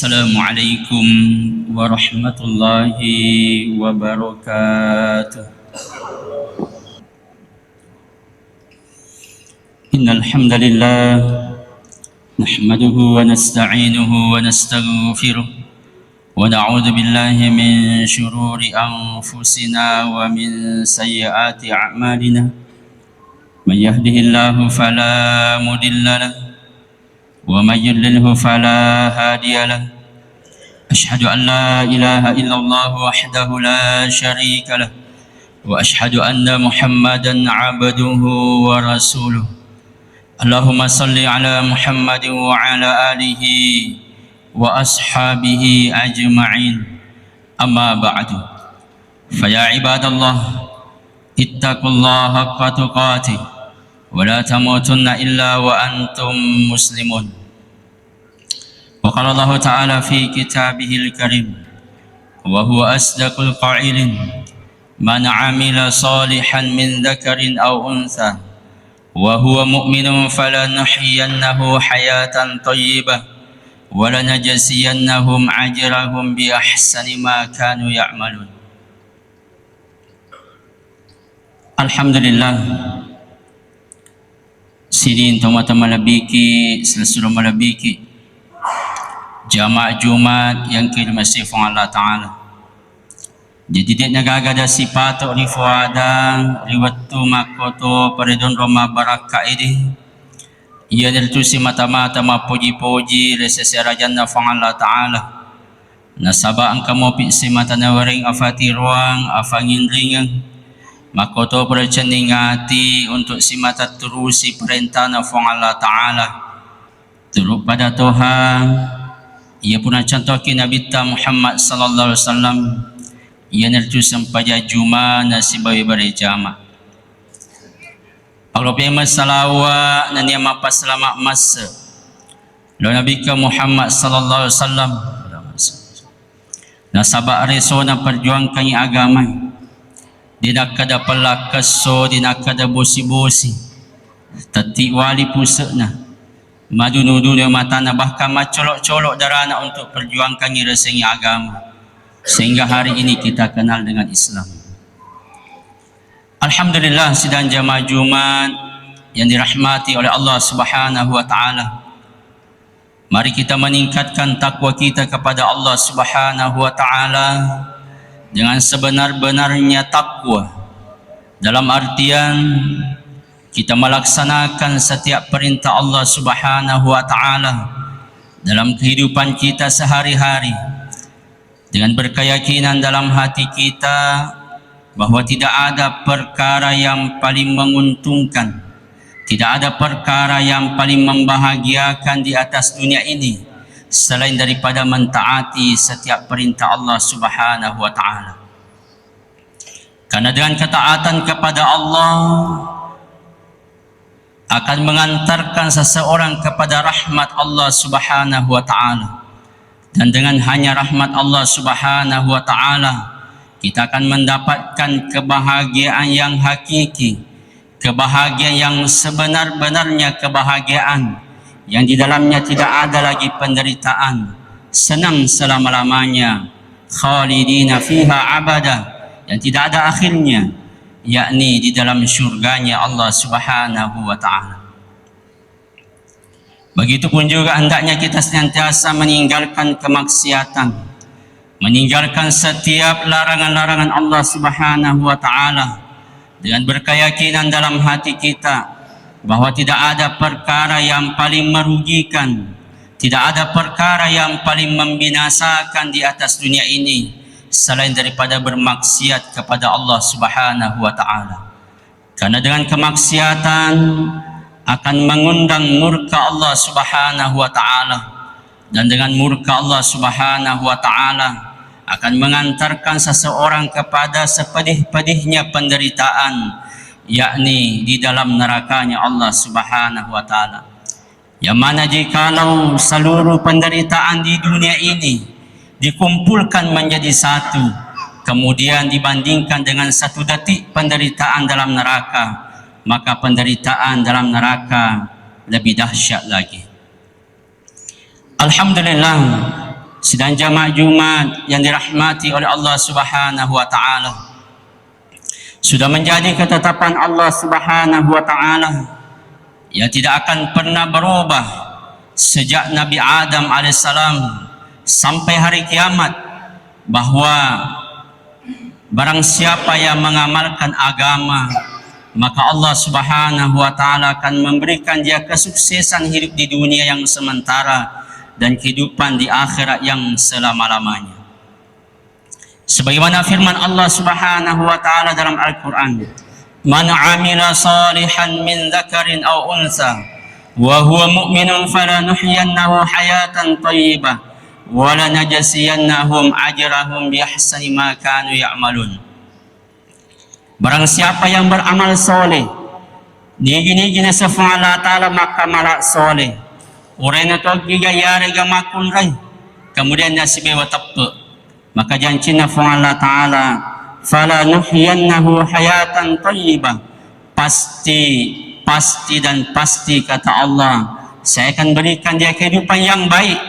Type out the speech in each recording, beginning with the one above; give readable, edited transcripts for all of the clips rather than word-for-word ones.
Assalamualaikum warahmatullahi wabarakatuh. Innal hamdalillah nahmaduhu wa nasta'inuhu wa nastaghfiruh wa na'udzu billahi min shururi anfusina wa min sayyiati a'malina. May yahdihillahu fala mudilla lahu ومن يضلله فلا هادي له أشهد أن لا إله إلا الله وحده لا شريك له وأشهد أن محمدا عبده ورسوله اللهم صل على محمد وعلى آله وأصحابه أجمعين أما بعد فيا عباد الله اتقوا الله حق تقاته ولا تموتن إلا وأنتم مسلمون. وقال الله تعالى في كتابه الكريم وهو أصدق القائلين من عمل صالحا من ذكر أو أنثى وهو مؤمن فلنحيينه حياة طيبة ولنجزينهم أجرهم بأحسن ما كانوا يعملون. Alhamdulillah, sidin teman-teman malabiki seluruh malabiki jamaah Jumat yang kilmasih fong Allah Ta'ala. Jadi dia nagagada sipato rifuada riwattu makoto paridon Roma baraka ini. Ia niltu si mata-mata mapuji-puji reseserajan na fong Allah Ta'ala. Nasaba ang kamopi si mata na waring afati ruang afangin ringang. Makoto percendingati untuk si mata terusi perintah na fong Allah Ta'ala. Turut pada Tuhan. Ia pun contohkan Nabi Muhammad sallallahu alaihi wasallam. Ia nertu sampaja Juma nasi bawi bare jama. Allah pema salawa na niya mapasalamat masa. Lo Nabi Muhammad sallallahu alaihi wasallam. Nasaba reso na perjuangkan yang agama. Di nakada pelakaso, di nakada bosi-bosi. Tati wali pusakna. Madu-nudu dia matana bahkan macolok-colok darana untuk perjuangkan reseng agama sehingga hari ini kita kenal dengan Islam. Alhamdulillah, sidang jamaah Jumat yang dirahmati oleh Allah Subhanahu wa taala. Mari kita meningkatkan takwa kita kepada Allah Subhanahu wa taala dengan sebenar-benarnya takwa, dalam artian kita melaksanakan setiap perintah Allah Subhanahu wa taala dalam kehidupan kita sehari-hari dengan berkeyakinan dalam hati kita bahwa tidak ada perkara yang paling menguntungkan, tidak ada perkara yang paling membahagiakan di atas dunia ini selain daripada mentaati setiap perintah Allah Subhanahu wa taala. Karena dengan ketaatan kepada Allah akan mengantarkan seseorang kepada rahmat Allah Subhanahu wa taala. Dan dengan hanya rahmat Allah Subhanahu wa taala kita akan mendapatkan kebahagiaan yang hakiki, kebahagiaan yang sebenar-benarnya kebahagiaan yang di dalamnya tidak ada lagi penderitaan, senang selama-lamanya, khalidina fiha abada, yang tidak ada akhirnya, yakni di dalam syurganya Allah Subhanahu wa ta'ala. Begitupun juga hendaknya kita senantiasa meninggalkan kemaksiatan, meninggalkan setiap larangan-larangan Allah Subhanahu wa ta'ala dengan berkeyakinan dalam hati kita bahwa tidak ada perkara yang paling merugikan, tidak ada perkara yang paling membinasakan di atas dunia ini selain daripada bermaksiat kepada Allah Subhanahu wa ta'ala. Karena dengan kemaksiatan akan mengundang murka Allah Subhanahu wa ta'ala, dan dengan murka Allah Subhanahu wa ta'ala akan mengantarkan seseorang kepada sepedih-pedihnya penderitaan, yakni di dalam nerakanya Allah Subhanahu wa ta'ala. Yang mana jikalau seluruh penderitaan di dunia ini dikumpulkan menjadi satu, kemudian dibandingkan dengan satu detik penderitaan dalam neraka, maka penderitaan dalam neraka lebih dahsyat lagi. Alhamdulillah, sidang jamaah Jumat yang dirahmati oleh Allah Subhanahu wa taala. Sudah menjadi ketetapan Allah Subhanahu wa taala yang tidak akan pernah berubah sejak Nabi Adam alaihissalam sampai hari kiamat, bahwa barang siapa yang mengamalkan agama, maka Allah Subhanahu wa taala akan memberikan dia kesuksesan hidup di dunia yang sementara dan kehidupan di akhirat yang selama-lamanya. Sebagaimana firman Allah Subhanahu wa taala dalam Al-Qur'an, "Man 'amila salihan min dzakarin aw untha wa huwa mu'minun falanuhyiyannahu hayatan thayyibah wa lanajziyannahum ajrahum biahsani ma kanu ya'malun." Barang siapa yang beramal soleh, nigi na sa Allah Ta'ala maka malak soleh. Orang na to gigayari ga makunray, kemudian nasibe watappo. Maka janji na Allah Ta'ala, fala nuhyiyannahu hayatan thayyibah. Pasti dan pasti kata Allah, saya akan berikan dia kehidupan yang baik.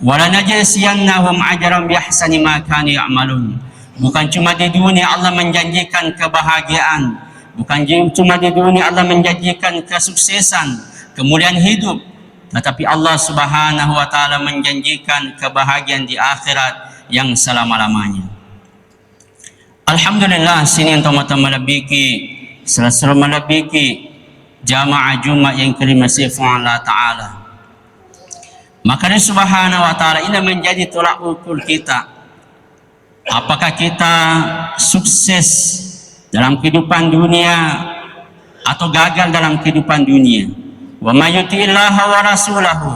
Wala najziyannahum ajran biahsani ma kanu ya'malun. Bukan cuma di dunia Allah menjanjikan kebahagiaan, bukan cuma di dunia Allah menjanjikan kesuksesan, kemuliaan hidup, tetapi Allah Subhanahu wa taala menjanjikan kebahagiaan di akhirat yang selama-lamanya. Alhamdulillah, sini untuk malabiki, selalu malabiki jamaah Jumat yang kerimasi Allah Ta'ala. Maka Allah Subhanahu wa taala ini menjadi tolak ukur kita. Apakah kita sukses dalam kehidupan dunia atau gagal dalam kehidupan dunia? Wa may yuti'illaha wa rasulahu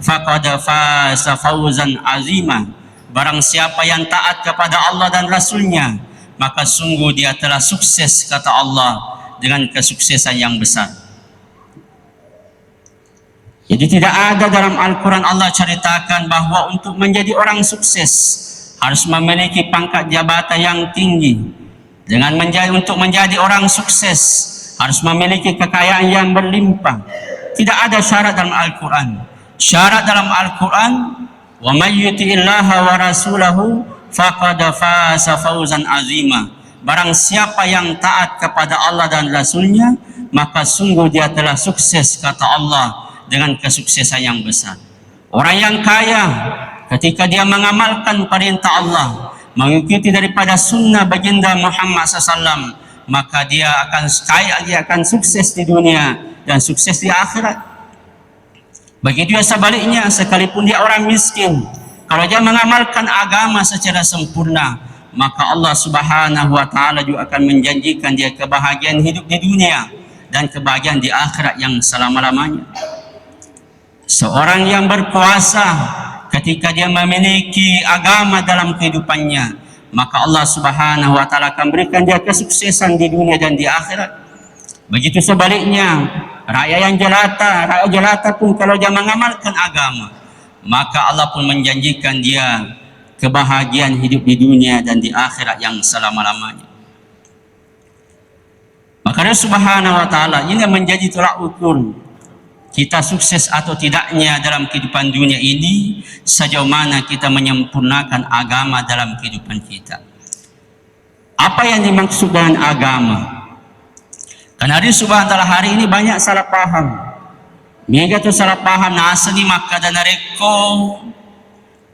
faqad faza fawzan azima. Barang siapa yang taat kepada Allah dan Rasulnya, maka sungguh dia telah sukses, kata Allah, dengan kesuksesan yang besar. Jadi tidak ada dalam Al-Quran Allah ceritakan bahwa untuk menjadi orang sukses harus memiliki pangkat jabatan yang tinggi. Untuk menjadi orang sukses harus memiliki kekayaan yang berlimpah. Tidak ada syarat dalam Al-Quran. Syarat dalam Al-Quran, wa may yuti'illaha wa rasulahu faqad faza fawzan azima. Barang siapa yang taat kepada Allah dan Rasulnya, maka sungguh dia telah sukses, kata Allah, dengan kesuksesan yang besar. Orang yang kaya ketika dia mengamalkan perintah Allah, mengikuti daripada sunnah baginda Muhammad SAW, maka dia akan kaya, dia akan sukses di dunia dan sukses di akhirat. Begitu juga sebaliknya, sekalipun dia orang miskin, kalau dia mengamalkan agama secara sempurna, maka Allah Subhanahu wa taala juga akan menjanjikan dia kebahagiaan hidup di dunia dan kebahagiaan di akhirat yang selama-lamanya. Seorang yang berpuasa ketika dia memiliki agama dalam kehidupannya, maka Allah Subhanahu wa taala akan berikan dia kesuksesan di dunia dan di akhirat. Begitu sebaliknya, rakyat jelata pun kalau dia mengamalkan agama, maka Allah pun menjanjikan dia kebahagiaan hidup di dunia dan di akhirat yang selama-lamanya. Maka Allah Subhanahu wa taala ini menjadi tolak ukur kita sukses atau tidaknya dalam kehidupan dunia ini sejauh mana kita menyempurnakan agama dalam kehidupan kita. Apa yang dimaksud dengan agama? Karena hari Subhanahu wa taala hari ini banyak salah paham. Mega tu salah paham na asli maka dan reko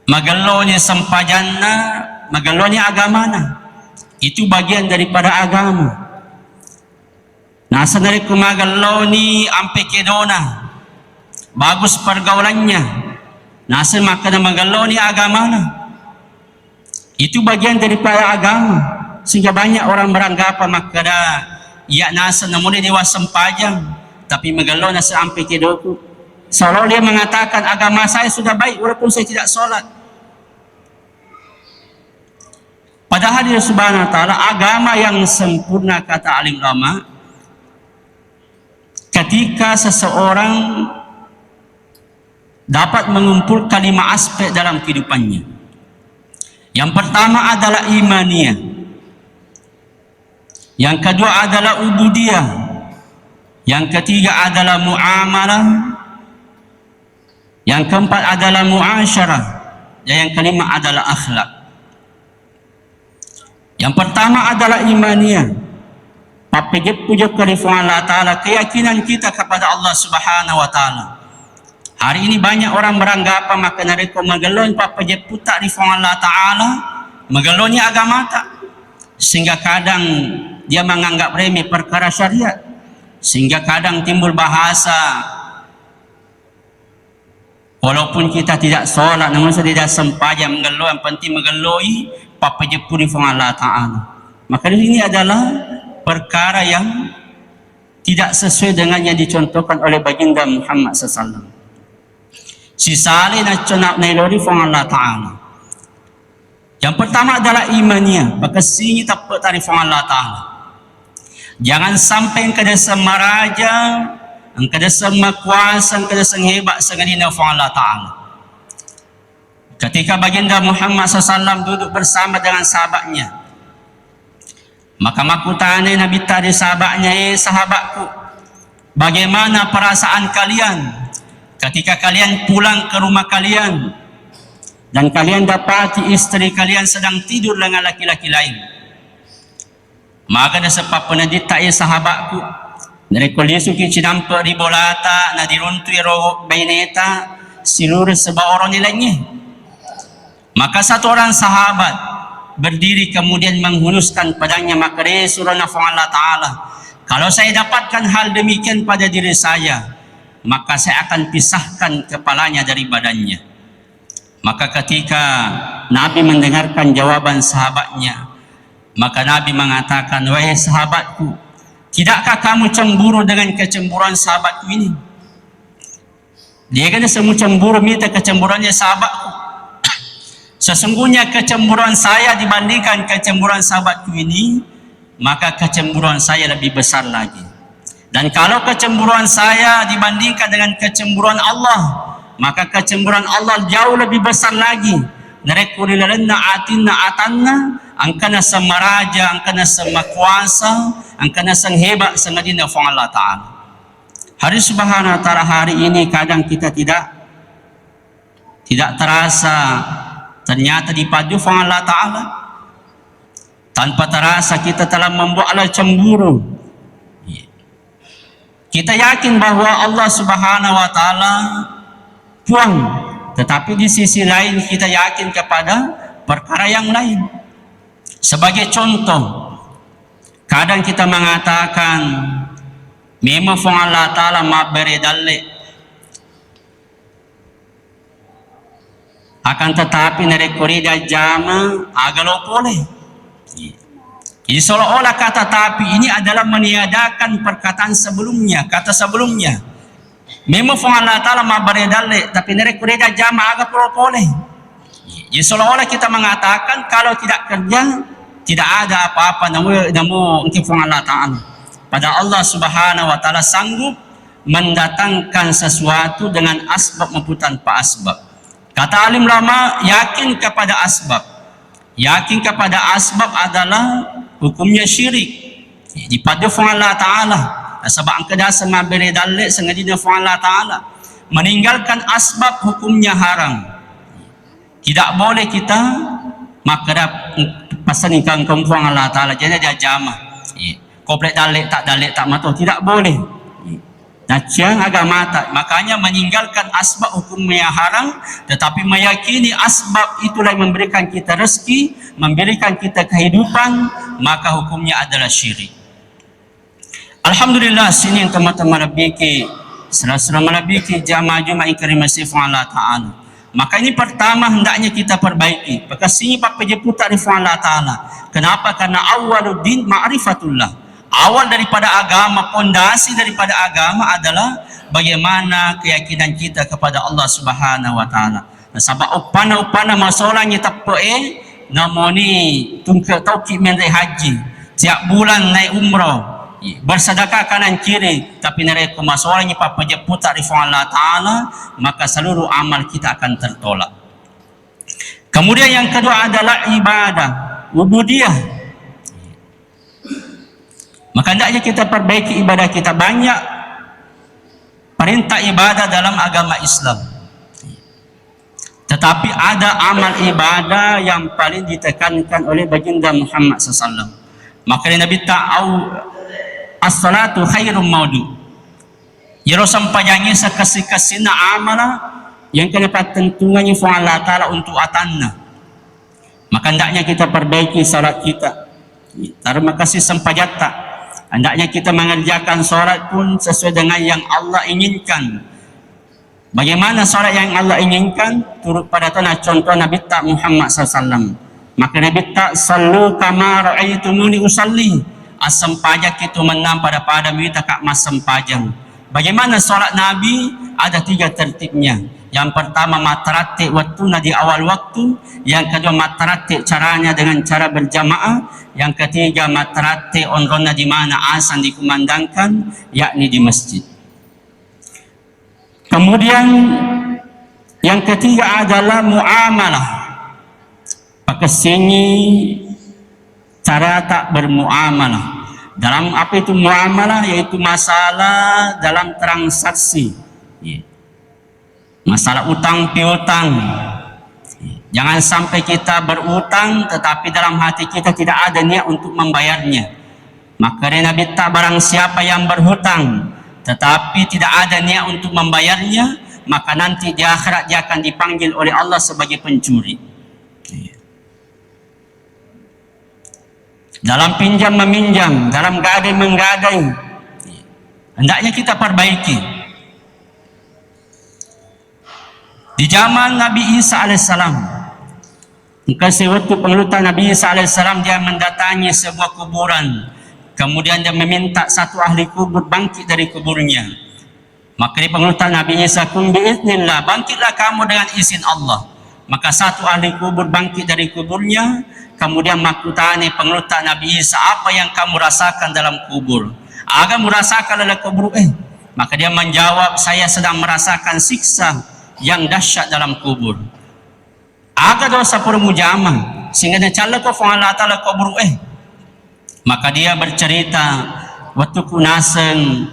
magalo ni sampajanna, magalo ni agama na. Itu bagian daripada agama. Nasa na reko magalo ni ampe kedona. Bagus pergaulannya, nasa maka na magalo ni agama na. Itu bagian daripada agama. Sehingga banyak orang beranggapan maka da ya nasa na muli dewa sempajang, tapi magalo na sa ampe kedoku. Seolah dia mengatakan agama saya sudah baik walaupun saya tidak solat. Padahal dia Subhanahu wa taala agama yang sempurna, kata alim ulama, ketika seseorang dapat mengumpulkan 5 aspek dalam kehidupannya. Yang pertama adalah imaniyah. Yang kedua adalah ubudiyah. Yang ketiga adalah muamalah. Yang keempat adalah muasyarah. Dan yang kelima adalah akhlak. Yang pertama adalah imaniyah. Papijip pujuk kalifuan Allah Ta'ala, keyakinan kita kepada Allah Subhanahu wa Ta'ala. Hari ini banyak orang beranggapan maka nareko magalon papijip putak rifuan Allah Ta'ala, magalonnya agama tak. Sehingga kadang dia menganggap remeh perkara syariat. Sehingga kadang timbul bahasa, walaupun kita tidak solat, namun tidak sembahyang mengeluh, yang penting mengelui papajepuri Allah Ta'ala. Maka ini adalah perkara yang tidak sesuai dengan yang dicontohkan oleh baginda Muhammad SAW. Si salih na conak nailori Allah Ta'ala. Yang pertama adalah imannya, maka sini tak tarif Allah Ta'ala. Jangan sampai kada semaraja, kada semakuasa, kada hebat sengadina Allah Ta'ala. Ketika baginda Muhammad SAW duduk bersama dengan sahabatnya, maka makutane Nabi tadi sahabatnya, sahabatku, bagaimana perasaan kalian ketika kalian pulang ke rumah kalian dan kalian dapati istri kalian sedang tidur dengan laki-laki lain? Maka ada sebab penadita sahabatku, dari kolisu ki cinampak di bolata na diruntui ro baineta seluruh sebab orang lainnya. Maka satu orang sahabat berdiri kemudian menghuluskan padanya, maka surah Allah Ta'ala, kalau saya dapatkan hal demikian pada diri saya, maka saya akan pisahkan kepalanya dari badannya. Maka ketika Nabi mendengarkan jawaban sahabatnya, maka Nabi mengatakan, wahai sahabatku, tidakkah kamu cemburu dengan kecemburuan sahabatku ini? Dia kata semua cemburu, minta kecemburuannya sahabatku. Sesungguhnya kecemburuan saya dibandingkan kecemburuan sahabatku ini, maka kecemburuan saya lebih besar lagi. Dan kalau kecemburuan saya dibandingkan dengan kecemburuan Allah, maka kecemburuan Allah jauh lebih besar lagi. Narekulilalanna atinna atanna, angkana semaraja, angkana semakuasa, angkana senghebat sengadina fa Allah Ta'ala. Hari Subhanahu wa Ta'ala, hari ini kadang kita tidak terasa ternyata dipadu fa Allah Ta'ala. Tanpa terasa kita telah membuat Allah cemburu. Kita yakin bahwa Allah Subhanahu wa Ta'ala puang, tetapi di sisi lain kita yakin kepada perkara yang lain. Sebagai contoh, kadang kita mengatakan memang Allah Ta'ala mabere dalle, akan tetapi narekorida jama agalo boleh. Jadi seolah-olah kata tapi ini adalah meniadakan perkataan sebelumnya, kata sebelumnya. Memang Allah Ta'ala mabere dalle, tapi narekorida jama agalo boleh. Jadi seolah-olah kita mengatakan kalau tidak kerja tidak ada apa-apa namun untuk Allah Ta'ala. Pada Allah Subhanahu wa Ta'ala sanggup mendatangkan sesuatu dengan asbab maupun tanpa asbab. Kata alim lama, yakin kepada asbab. Yakin kepada asbab adalah hukumnya syirik. Dipadu Allah Ta'ala. Sebab angkada sama beredalik sengadina Allah Ta'ala. Meninggalkan asbab hukumnya haram. Tidak boleh kita makrab pasal ikan kumpuang Allah Ta'ala. Jadi dia jamah. Komplek dalik tak matuh. Tidak boleh. Naciang agama tak. Makanya meninggalkan asbab hukumnya haram. Tetapi meyakini asbab itulah yang memberikan kita rezeki, memberikan kita kehidupan, maka hukumnya adalah syirik. Alhamdulillah, sini yang teman-teman lebih selama lebih jamaah Jumat karimah sifat Allah Ta'ala. Maka ini pertama hendaknya kita perbaiki. Maka sini Pak Pejepu ta'rif Allah Ta'ala. Kenapa? Karena awaluddin ma'rifatullah. Awal daripada agama, pondasi daripada agama adalah bagaimana keyakinan kita kepada Allah Subhanahu wa Ta'ala. Sebab upana masalahnya tak namoni tungkak tauki mendai haji. Tiap bulan naik umrah. Bersedekah kanan kiri, tapi nereko masalahnya Pak Pejepu ta'rif Allah Ta'ala, maka seluruh amal kita akan tertolak. Kemudian yang kedua adalah ibadah, ubudiyah. Maka hendaknya kita perbaiki ibadah kita. Banyak perintah ibadah dalam agama Islam, Tetapi ada amal ibadah yang paling ditekankan oleh baginda Muhammad SAW. Maka Nabi ta'au as-salatu khairum maudu. Yaro sampayanya sa kasi-kasi na amala yang kena patentungannya fa Allah Ta'ala untuk atanna. Maka hendaknya kita perbaiki salat kita. Terima kasih sampajata. Hendaknya kita mengerjakan salat pun sesuai dengan yang Allah inginkan. Bagaimana salat yang Allah inginkan? Turut pada tanah contoh Nabi tak Muhammad SAW. Maka Nabi tak sallu kama ra'aitumuni usalli. Asam pajak itu menam pada kita kak masam pajang. Bagaimana salat Nabi? Ada 3 tertibnya. Yang pertama matarati waktuna di awal waktu. Yang kedua matarati caranya dengan cara berjamaah. Yang ketiga matarati onrona di mana azan dikumandangkan, yakni di masjid. Kemudian yang ketiga adalah muamalah. Pakesini cara tak bermuamalah. Dalam apa itu muamalah? Yaitu masalah dalam transaksi. Masalah utang piutang. Jangan sampai kita berutang tetapi dalam hati kita tidak ada niat untuk membayarnya. Maka Nabi tak barang siapa yang berhutang tetapi tidak ada niat untuk membayarnya, maka nanti di akhirat dia akan dipanggil oleh Allah sebagai pencuri. Dalam pinjam meminjam, dalam gadai menggadai, hendaknya kita perbaiki. Di zaman Nabi Isa alaihissalam, kasih waktu pengelutan Nabi Isa alaihissalam, dia mendatangi sebuah kuburan. Kemudian dia meminta satu ahli kubur bangkit dari kuburnya. Maka di pengelutan Nabi Isa, kun biiznillah, bangkitlah kamu dengan izin Allah. Maka satu ahli kubur bangkit dari kuburnya. Kemudian makutani pengelutan Nabi Isa, apa yang kamu rasakan dalam kubur? Agak merasakan dalam kubur. Maka dia menjawab, saya sedang merasakan siksa yang dahsyat dalam kubur. Agak dosa permujamah sehingga dia calak ko Allah Ta'ala kubur. Maka dia bercerita, waktu kunaseng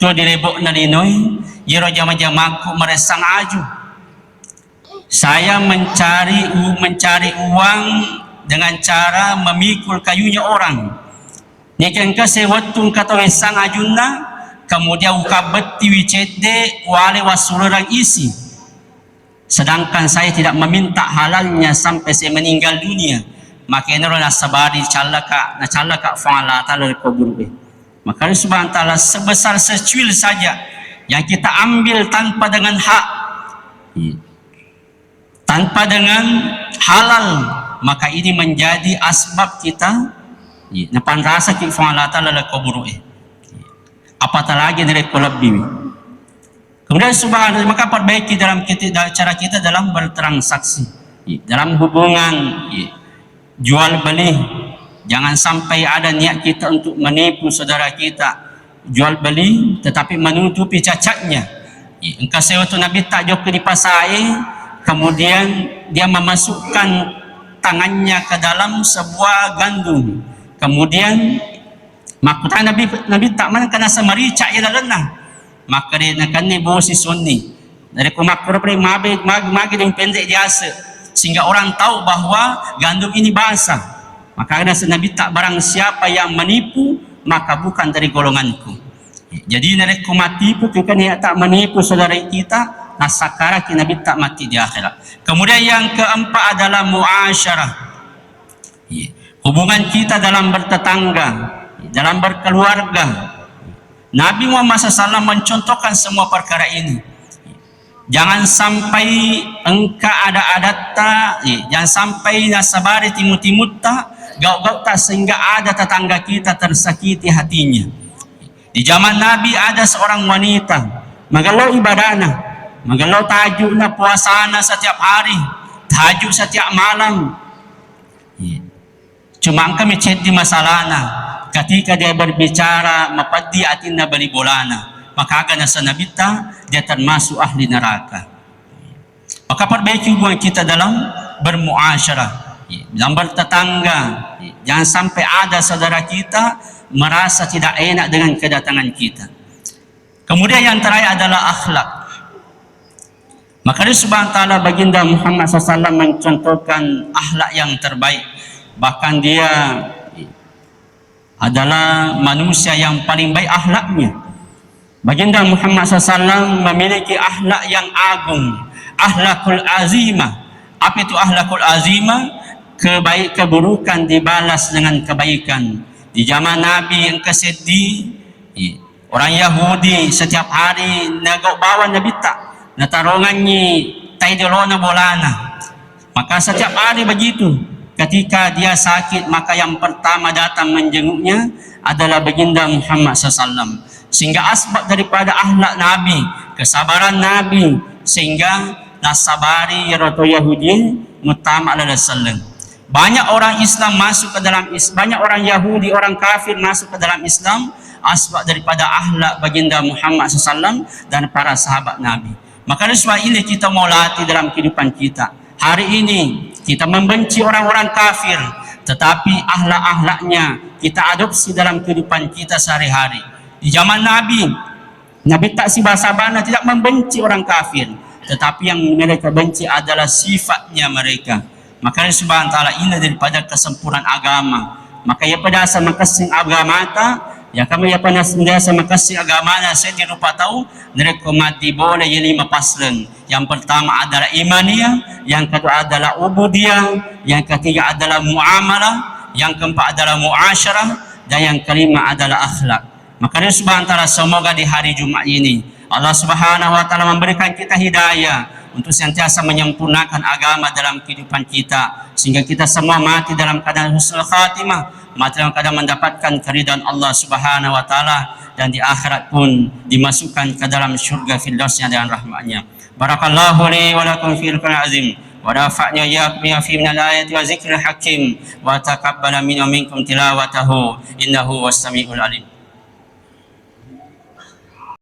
tu direbok na linoy, yero jama-jamaku meresang aju. Saya mencari uang dengan cara memikul kayunya orang. Niken kasi waktu katawe sang ajunna, kemudian ukabeti wicede wale wasulurang isi. Sedangkan saya tidak meminta halalnya sampai saya meninggal dunia. Maka ini adalah sabari calaka fa'ala ta'ala kubur. Maka subhanahu wa ta'ala sebesar secuil saja yang kita ambil tanpa dengan hak, tanpa dengan halal, maka ini menjadi asbab kita napan rasa ki fa'ala ta'ala kubur. Apatah lagi dari lebih. Kemudian subhanallah, maka perbaiki dalam cara kita dalam bertransaksi, dalam hubungan jual beli. Jangan sampai ada niat kita untuk menipu saudara kita, jual beli tetapi menutupi cacatnya. Engkau sewaktu Nabi tak jauh di pasai, kemudian dia memasukkan tangannya ke dalam sebuah gandum. Kemudian makutan Nabi tak mana kena semerica ia lenah. Maka dia nak ni bosi sunni dari kumakro pre magi dengan pendek biasa sehingga orang tahu bahwa gandum ini basah. Maka ada Nabi tak barang siapa yang menipu maka bukan dari golonganku. Jadi nenek mati pun kita ni tak menipu saudara kita, nasakara kita Nabi tak mati di akhirat. Kemudian yang keempat adalah muasyarah. Hubungan kita dalam bertetangga, dalam berkeluarga. Nabi Muhammad SAW mencontohkan semua perkara ini. Jangan sampai engkau ada adatta, jangan sampai nasabari timut-timut tak, gauk-gauk tak sehingga ada tetangga kita tersakiti hatinya. Di zaman Nabi ada seorang wanita, magalau ibadana, magalau tajukna puasana setiap hari, tajuk setiap malam. Cuma kami chat di masalahna. Ketika dia berbicara mapadi atinna bali bolana, maka akan nasa nabita dia termasuk ahli neraka. Maka perbaiki hubungan kita dalam bermuasyarah, dalam bertetangga. Jangan sampai ada saudara kita merasa tidak enak dengan kedatangan kita. Kemudian yang terakhir adalah akhlak. Maka Allah Subhanahu wa taala baginda Muhammad SAW mencontohkan akhlak yang terbaik. Bahkan dia adalah manusia yang paling baik akhlaknya. Baginda Muhammad SAW memiliki akhlak yang agung, akhlakul azimah. Apa itu akhlakul azimah? Keburukan dibalas dengan kebaikan. Di zaman Nabi yang kesedih, orang Yahudi setiap hari nagok bawa Nabi tak natarongannya taidolona bolana. Maka setiap hari begitu. Ketika dia sakit, maka yang pertama datang menjenguknya adalah baginda Muhammad SAW. Sehingga asbab daripada akhlak Nabi, kesabaran Nabi, sehingga nasabari roto Yahudi mutama adalah sallam. Banyak orang Islam masuk ke dalam Islam, banyak orang Yahudi, orang kafir masuk ke dalam Islam asbab daripada akhlak baginda Muhammad SAW dan para sahabat Nabi. Maka sebab ini kita mau latih dalam kehidupan kita. Hari ini kita membenci orang-orang kafir, tetapi akhlak-akhlaknya kita adopsi dalam kehidupan kita sehari-hari. Di zaman Nabi, Nabi tak sibah-sabana tidak membenci orang kafir, tetapi yang mereka benci adalah sifatnya mereka. Maka Allah Subhanahu wa taala ini daripada kesempurnaan agama. Maka ia pada sama kasih agama ta, ya kami ia pada sama kasih agama na saya dirupa tahu mereka mati boleh yang 5 paslen. Yang pertama adalah imaniyah, yang kedua adalah ubudiyah, yang ketiga adalah muamalah, yang keempat adalah muasyarah, dan yang kelima adalah akhlak. Maka Allah Subhanahu wa taala semoga di hari Jumat ini Allah Subhanahu wa taala memberikan kita hidayah untuk sentiasa menyempurnakan agama dalam kehidupan kita, sehingga kita semua mati dalam keadaan husnul khatimah, mati dalam keadaan mendapatkan keridhaan Allah Subhanahu wa taala, dan di akhirat pun dimasukkan ke dalam syurga firdausnya dengan rahmatnya. Barakallahu li wa lakum fil Qur'anil azim wa nafa'na iyyakum bima fihi minal ayati wa zikril hakim wa taqabbala minna minkum tilawatahu innahu was samiul alim.